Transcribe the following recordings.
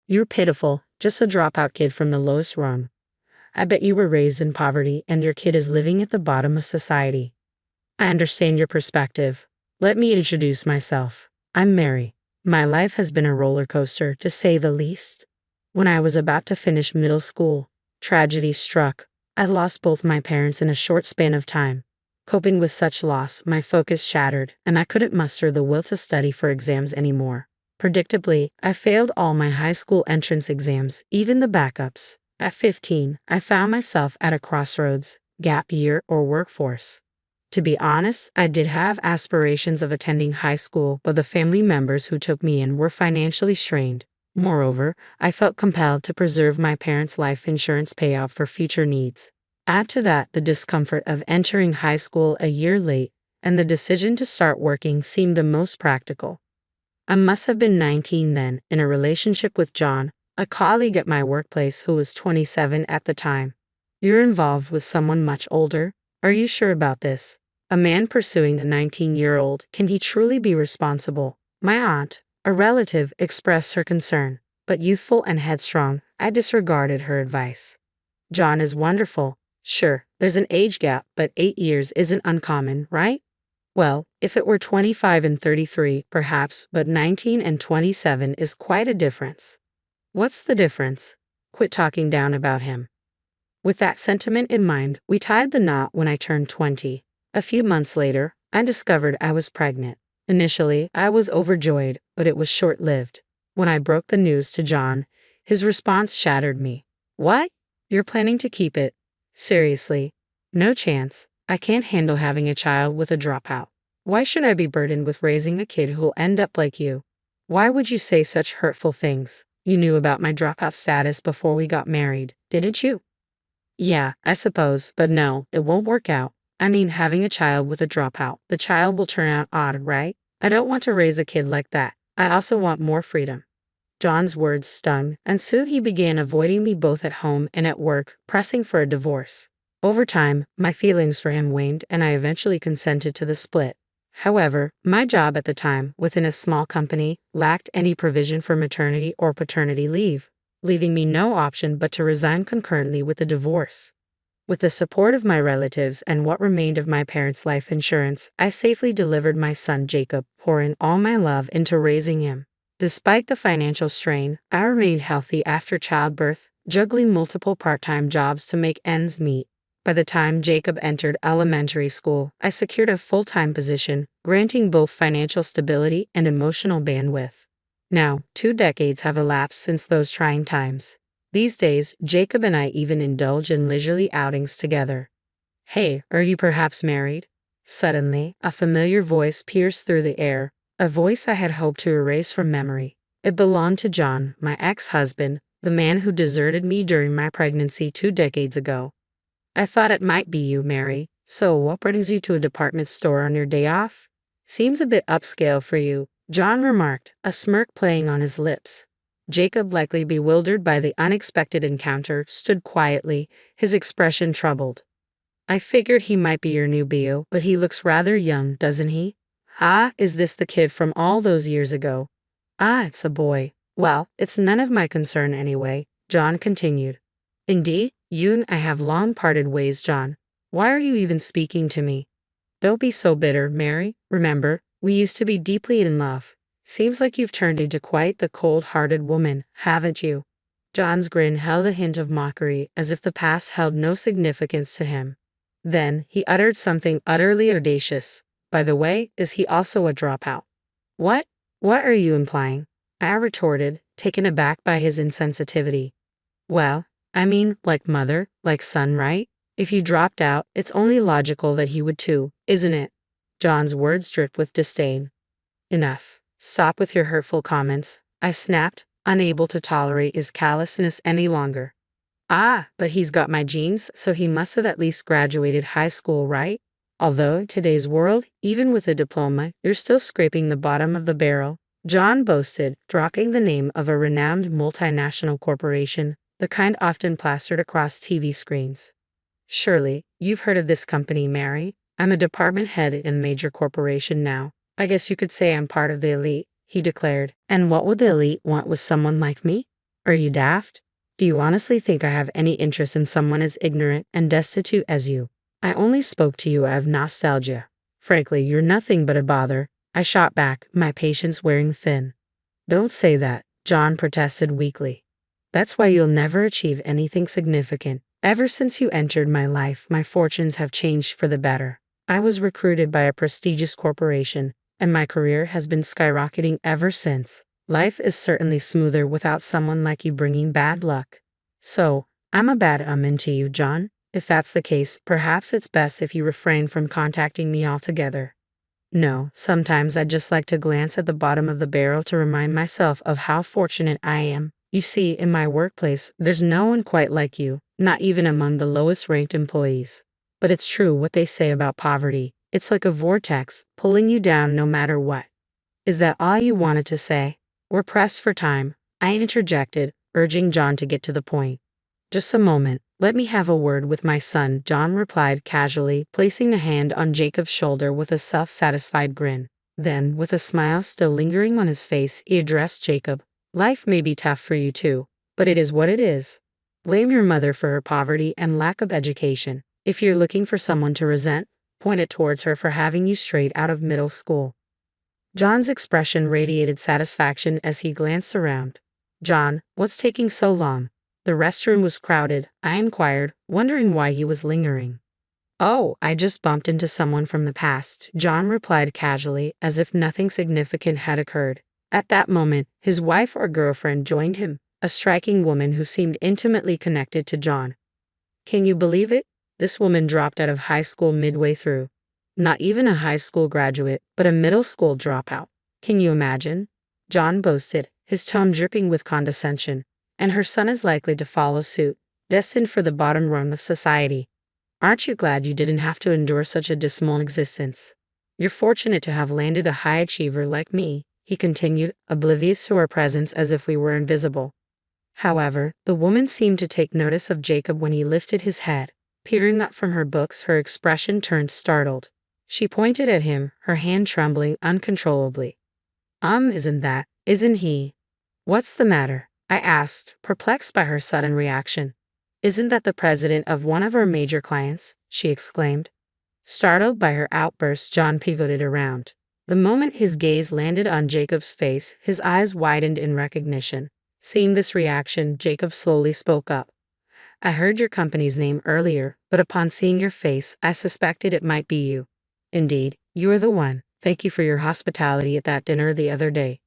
You're pitiful, just a dropout kid from the lowest rung. I bet you were raised in poverty and your kid is living at the bottom of society. I understand your perspective. Let me introduce myself. I'm Mary. My life has been a roller coaster, to say the least. When I was about to finish middle school, tragedy struck. I lost both my parents in a short span of time. Coping with such loss, my focus shattered, and I couldn't muster the will to study for exams anymore. Predictably, I failed all my high school entrance exams, even the backups. At 15, I found myself at a crossroads, gap year or workforce. To be honest, I did have aspirations of attending high school, but the family members who took me in were financially strained. Moreover, I felt compelled to preserve my parents' life insurance payout for future needs. Add to that the discomfort of entering high school a year late, and the decision to start working seemed the most practical. I must have been 19 then, in a relationship with John, a colleague at my workplace who was 27 at the time. You're involved with someone much older? Are you sure about this? A man pursuing the 19-year-old, can he truly be responsible? My aunt, a relative, expressed her concern, but youthful and headstrong, I disregarded her advice. John is wonderful. Sure, there's an age gap, but 8 years isn't uncommon, right? Well, if it were 25 and 33, perhaps, but 19 and 27 is quite a difference. What's the difference? Quit talking down about him. With that sentiment in mind, we tied the knot when I turned 20. A few months later, I discovered I was pregnant. Initially, I was overjoyed, but it was short-lived. When I broke the news to John, his response shattered me. What? You're planning to keep it? Seriously? No chance. I can't handle having a child with a dropout. Why should I be burdened with raising a kid who'll end up like you? Why would you say such hurtful things? You knew about my dropout status before we got married, didn't you? Yeah, I suppose, but no, it won't work out. I mean, having a child with a dropout, the child will turn out odd, right? I don't want to raise a kid like that. I also want more freedom. John's words stung, and soon he began avoiding me both at home and at work, pressing for a divorce. Over time, my feelings for him waned and I eventually consented to the split. However, my job at the time, within a small company, lacked any provision for maternity or paternity leave, leaving me no option but to resign concurrently with the divorce. With the support of my relatives and what remained of my parents' life insurance, I safely delivered my son Jacob, pouring all my love into raising him. Despite the financial strain, I remained healthy after childbirth, juggling multiple part-time jobs to make ends meet. By the time Jacob entered elementary school, I secured a full-time position, granting both financial stability and emotional bandwidth. Now, 2 decades have elapsed since those trying times. These days, Jacob and I even indulge in leisurely outings together. Hey, are you perhaps married? Suddenly, a familiar voice pierced through the air, a voice I had hoped to erase from memory. It belonged to John, my ex-husband, the man who deserted me during my pregnancy 2 decades ago. I thought it might be you, Mary. So, what brings you to a department store on your day off? Seems a bit upscale for you, John remarked, a smirk playing on his lips. Jacob, likely bewildered by the unexpected encounter, stood quietly, his expression troubled. I figured he might be your new beau, but he looks rather young, doesn't he? Ah, is this the kid from all those years ago? Ah, it's a boy. Well, it's none of my concern anyway, John continued. Indeed, you and I have long parted ways, John. Why are you even speaking to me? Don't be so bitter, Mary. Remember, we used to be deeply in love. Seems like you've turned into quite the cold-hearted woman, haven't you? John's grin held a hint of mockery, as if the past held no significance to him. Then, he uttered something utterly audacious. By the way, is he also a dropout? What? What are you implying? I retorted, taken aback by his insensitivity. Well, I mean, like mother, like son, right? If you dropped out, it's only logical that he would too, isn't it? John's words dripped with disdain. Enough. Stop with your hurtful comments, I snapped, unable to tolerate his callousness any longer. Ah, but he's got my genes, so he must have at least graduated high school, right? Although, in today's world, even with a diploma, you're still scraping the bottom of the barrel, John boasted, dropping the name of a renowned multinational corporation, the kind often plastered across TV screens. Surely, you've heard of this company, Mary. I'm a department head in a major corporation now. I guess you could say I'm part of the elite, he declared. And what would the elite want with someone like me? Are you daft? Do you honestly think I have any interest in someone as ignorant and destitute as you? I only spoke to you out of nostalgia. Frankly, you're nothing but a bother, I shot back, my patience wearing thin. Don't say that, John protested weakly. That's why you'll never achieve anything significant. Ever since you entered my life, my fortunes have changed for the better. I was recruited by a prestigious corporation, and my career has been skyrocketing ever since. Life is certainly smoother without someone like you bringing bad luck. So, I'm a bad omen to you, John. If that's the case, perhaps it's best if you refrain from contacting me altogether. No, sometimes I'd just like to glance at the bottom of the barrel to remind myself of how fortunate I am. You see, in my workplace, there's no one quite like you, not even among the lowest ranked employees. But it's true what they say about poverty. It's like a vortex, pulling you down no matter what. Is that all you wanted to say? We're pressed for time, I interjected, urging John to get to the point. Just a moment, let me have a word with my son, John replied casually, placing a hand on Jacob's shoulder with a self-satisfied grin. Then, with a smile still lingering on his face, he addressed Jacob. Life may be tough for you too, but it is what it is. Blame your mother for her poverty and lack of education. If you're looking for someone to resent, point it towards her for having you straight out of middle school. John's expression radiated satisfaction as he glanced around. John, what's taking so long? The restroom was crowded, I inquired, wondering why he was lingering. Oh, I just bumped into someone from the past, John replied casually, as if nothing significant had occurred. At that moment, his wife or girlfriend joined him, a striking woman who seemed intimately connected to John. Can you believe it? This woman dropped out of high school midway through. Not even a high school graduate, but a middle school dropout. Can you imagine? John boasted, his tone dripping with condescension. And her son is likely to follow suit, destined for the bottom rung of society. Aren't you glad you didn't have to endure such a dismal existence? You're fortunate to have landed a high achiever like me, he continued, oblivious to our presence as if we were invisible. However, the woman seemed to take notice of Jacob when he lifted his head. Peering up from her books, her expression turned startled. She pointed at him, her hand trembling uncontrollably. Isn't he? What's the matter? I asked, perplexed by her sudden reaction. Isn't that the president of one of our major clients? She exclaimed. Startled by her outburst, John pivoted around. The moment his gaze landed on Jacob's face, his eyes widened in recognition. Seeing this reaction, Jacob slowly spoke up. I heard your company's name earlier, but upon seeing your face, I suspected it might be you. Indeed, you are the one. Thank you for your hospitality at that dinner the other day.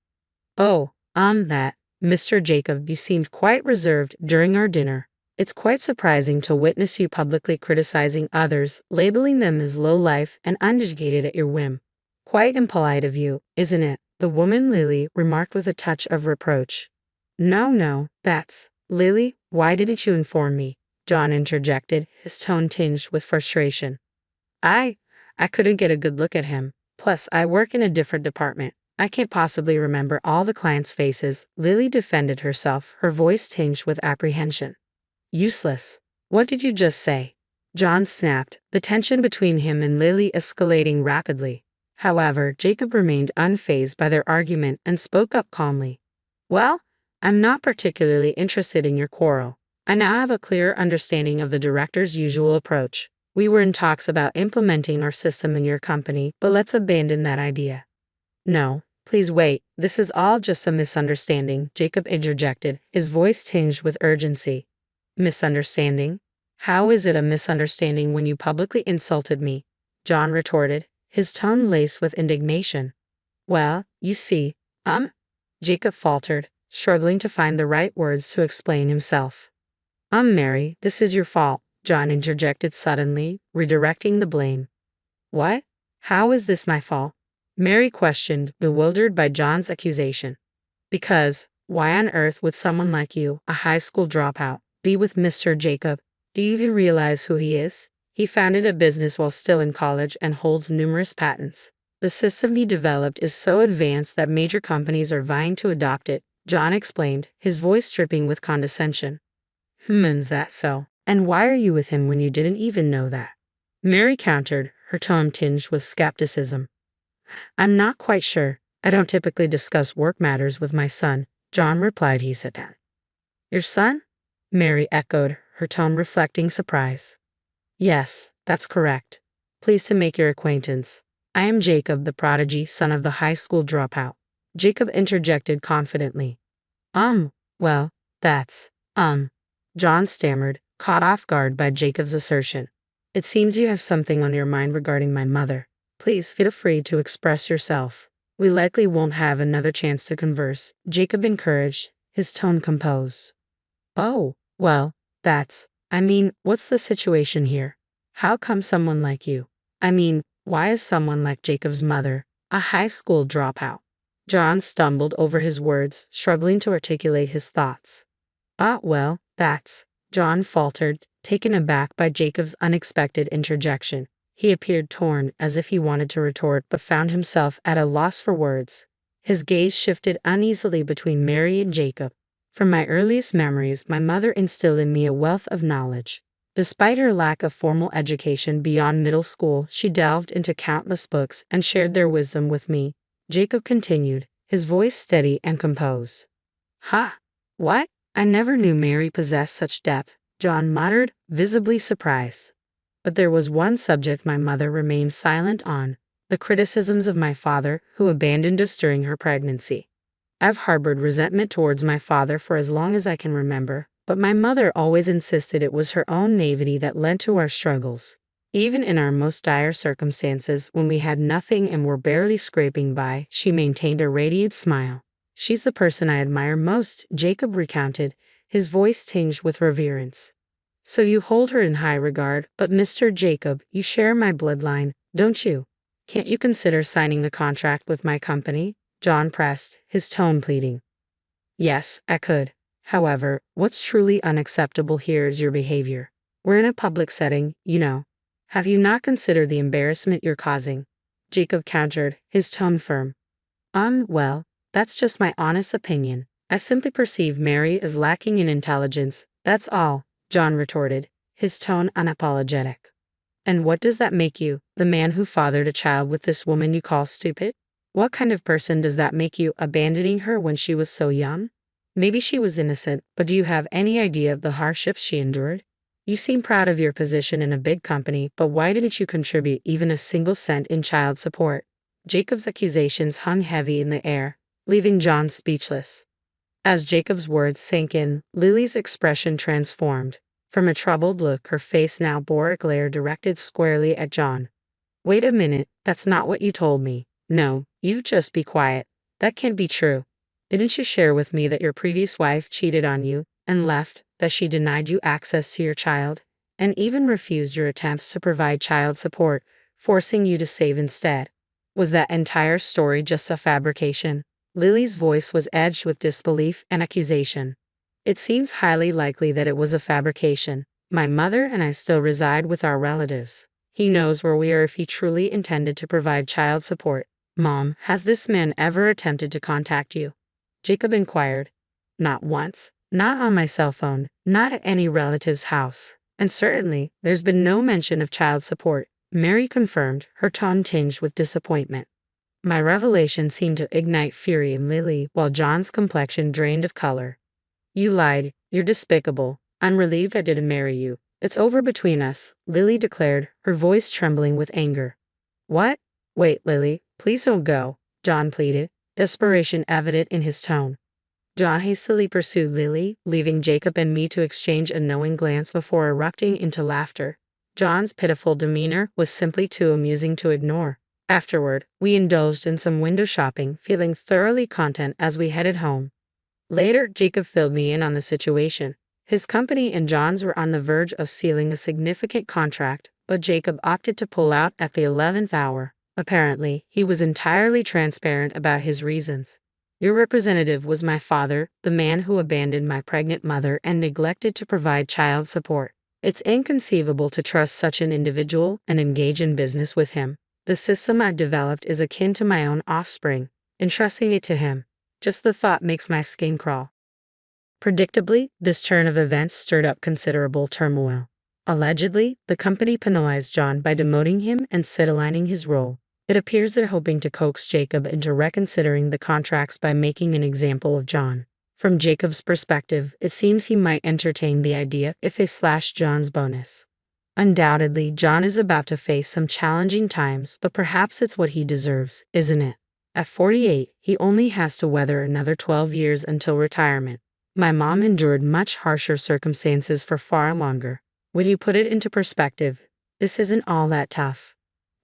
Oh, Mr. Jacob, you seemed quite reserved during our dinner. It's quite surprising to witness you publicly criticizing others, labeling them as low-life and uneducated at your whim. Quite impolite of you, isn't it? The woman Lily remarked with a touch of reproach. No, that's... Lily, why didn't you inform me? John interjected, his tone tinged with frustration. I couldn't get a good look at him. Plus, I work in a different department. I can't possibly remember all the clients' faces. Lily defended herself, her voice tinged with apprehension. Useless. What did you just say? John snapped, the tension between him and Lily escalating rapidly. However, Jacob remained unfazed by their argument and spoke up calmly. Well, I'm not particularly interested in your quarrel. I now have a clear understanding of the director's usual approach. We were in talks about implementing our system in your company, but let's abandon that idea. No, please wait, this is all just a misunderstanding, Jacob interjected, his voice tinged with urgency. Misunderstanding? How is it a misunderstanding when you publicly insulted me? John retorted, his tone laced with indignation. Well, you see, Jacob faltered, struggling to find the right words to explain himself. Mary, this is your fault, John interjected suddenly, redirecting the blame. What? How is this my fault? Mary questioned, bewildered by John's accusation. Because, why on earth would someone like you, a high school dropout, be with Mr. Jacob? Do you even realize who he is? He founded a business while still in college and holds numerous patents. The system he developed is so advanced that major companies are vying to adopt it, John explained, his voice dripping with condescension. Is that so? And why are you with him when you didn't even know that? Mary countered, her tone tinged with skepticism. I'm not quite sure. I don't typically discuss work matters with my son, John replied hesitantly. Your son? Mary echoed, her tone reflecting surprise. Yes, that's correct. Pleased to make your acquaintance. I am Jacob, the prodigy, son of the high school dropout. Jacob interjected confidently. Well, that's, John stammered, caught off guard by Jacob's assertion. It seems you have something on your mind regarding my mother. Please feel free to express yourself. We likely won't have another chance to converse, Jacob encouraged, his tone composed. Oh, well, what's the situation here? How come someone like you? Why is someone like Jacob's mother, a high school dropout? John stumbled over his words, struggling to articulate his thoughts. John faltered, taken aback by Jacob's unexpected interjection. He appeared torn, as if he wanted to retort but found himself at a loss for words. His gaze shifted uneasily between Mary and Jacob. From my earliest memories, my mother instilled in me a wealth of knowledge. Despite her lack of formal education beyond middle school, she delved into countless books and shared their wisdom with me, Jacob continued, his voice steady and composed. What? I never knew Mary possessed such depth, John muttered, visibly surprised. But there was one subject my mother remained silent on, the criticisms of my father, who abandoned us during her pregnancy. I've harbored resentment towards my father for as long as I can remember, but my mother always insisted it was her own naivety that led to our struggles. Even in our most dire circumstances, when we had nothing and were barely scraping by, she maintained a radiant smile. She's the person I admire most, Jacob recounted, his voice tinged with reverence. So you hold her in high regard, but Mr. Jacob, you share my bloodline, don't you? Can't you consider signing a contract with my company? John pressed, his tone pleading. Yes, I could. However, what's truly unacceptable here is your behavior. We're in a public setting, you know. Have you not considered the embarrassment you're causing? Jacob countered, his tone firm. Well, that's just my honest opinion. I simply perceive Mary as lacking in intelligence, that's all, John retorted, his tone unapologetic. And what does that make you, the man who fathered a child with this woman you call stupid? What kind of person does that make you, abandoning her when she was so young? Maybe she was innocent, but do you have any idea of the hardships she endured? You seem proud of your position in a big company, but why didn't you contribute even a single cent in child support? Jacob's accusations hung heavy in the air, leaving John speechless. As Jacob's words sank in, Lily's expression transformed. From a troubled look, her face now bore a glare directed squarely at John. Wait a minute, that's not what you told me. No, you just be quiet. That can't be true. Didn't you share with me that your previous wife cheated on you and left, that she denied you access to your child, and even refused your attempts to provide child support, forcing you to save instead? Was that entire story just a fabrication? Lily's voice was edged with disbelief and accusation. It seems highly likely that it was a fabrication. My mother and I still reside with our relatives. He knows where we are if he truly intended to provide child support. Mom, has this man ever attempted to contact you? Jacob inquired. Not once. Not on my cell phone. Not at any relative's house. And certainly, there's been no mention of child support, Mary confirmed, her tone tinged with disappointment. My revelation seemed to ignite fury in Lily, while John's complexion drained of color. You lied. You're despicable. I'm relieved I didn't marry you. It's over between us, Lily declared, her voice trembling with anger. What? Wait, Lily, please don't go, John pleaded, desperation evident in his tone. John hastily pursued Lily, leaving Jacob and me to exchange a knowing glance before erupting into laughter. John's pitiful demeanor was simply too amusing to ignore. Afterward, we indulged in some window shopping, feeling thoroughly content as we headed home. Later, Jacob filled me in on the situation. His company and John's were on the verge of sealing a significant contract, but Jacob opted to pull out at the 11th hour. Apparently, he was entirely transparent about his reasons. Your representative was my father, the man who abandoned my pregnant mother and neglected to provide child support. It's inconceivable to trust such an individual and engage in business with him. The system I've developed is akin to my own offspring. Entrusting it to him, just the thought makes my skin crawl. Predictably, this turn of events stirred up considerable turmoil. Allegedly, the company penalized John by demoting him and sidelining his role. It appears they're hoping to coax Jacob into reconsidering the contracts by making an example of John. From Jacob's perspective, it seems he might entertain the idea if they slash John's bonus. Undoubtedly, John is about to face some challenging times, but perhaps it's what he deserves, isn't it? At 48, he only has to weather another 12 years until retirement. My mom endured much harsher circumstances for far longer. When you put it into perspective, this isn't all that tough.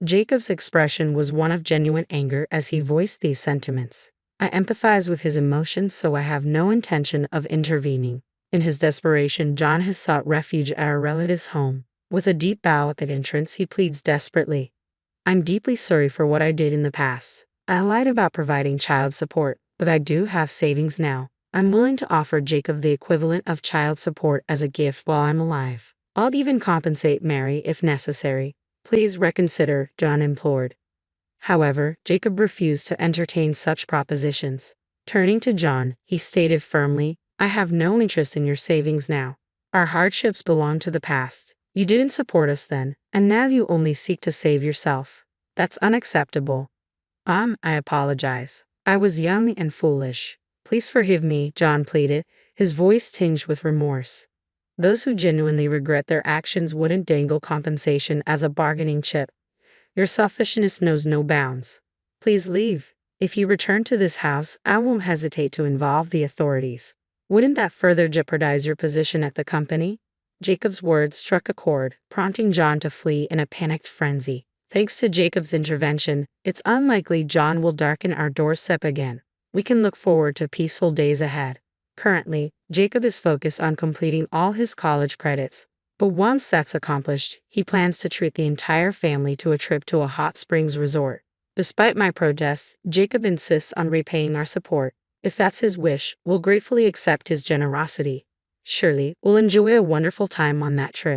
Jacob's expression was one of genuine anger as he voiced these sentiments. I empathize with his emotions, so I have no intention of intervening. In his desperation, John has sought refuge at our relative's home. With a deep bow at the entrance, he pleads desperately. I'm deeply sorry for what I did in the past. I lied about providing child support, but I do have savings now. I'm willing to offer Jacob the equivalent of child support as a gift while I'm alive. I'll even compensate Mary if necessary. Please reconsider, John implored. However, Jacob refused to entertain such propositions. Turning to John, he stated firmly, I have no interest in your savings now. Our hardships belong to the past. You didn't support us then, and now you only seek to save yourself. That's unacceptable. I apologize. I was young and foolish. Please forgive me, John pleaded, his voice tinged with remorse. Those who genuinely regret their actions wouldn't dangle compensation as a bargaining chip. Your selfishness knows no bounds. Please leave. If you return to this house, I won't hesitate to involve the authorities. Wouldn't that further jeopardize your position at the company? Jacob's words struck a chord, prompting John to flee in a panicked frenzy. Thanks to Jacob's intervention, it's unlikely John will darken our doorstep again. We can look forward to peaceful days ahead. Currently, Jacob is focused on completing all his college credits. But once that's accomplished, he plans to treat the entire family to a trip to a hot springs resort. Despite my protests, Jacob insists on repaying our support. If that's his wish, we'll gratefully accept his generosity. Surely, we'll enjoy a wonderful time on that trip.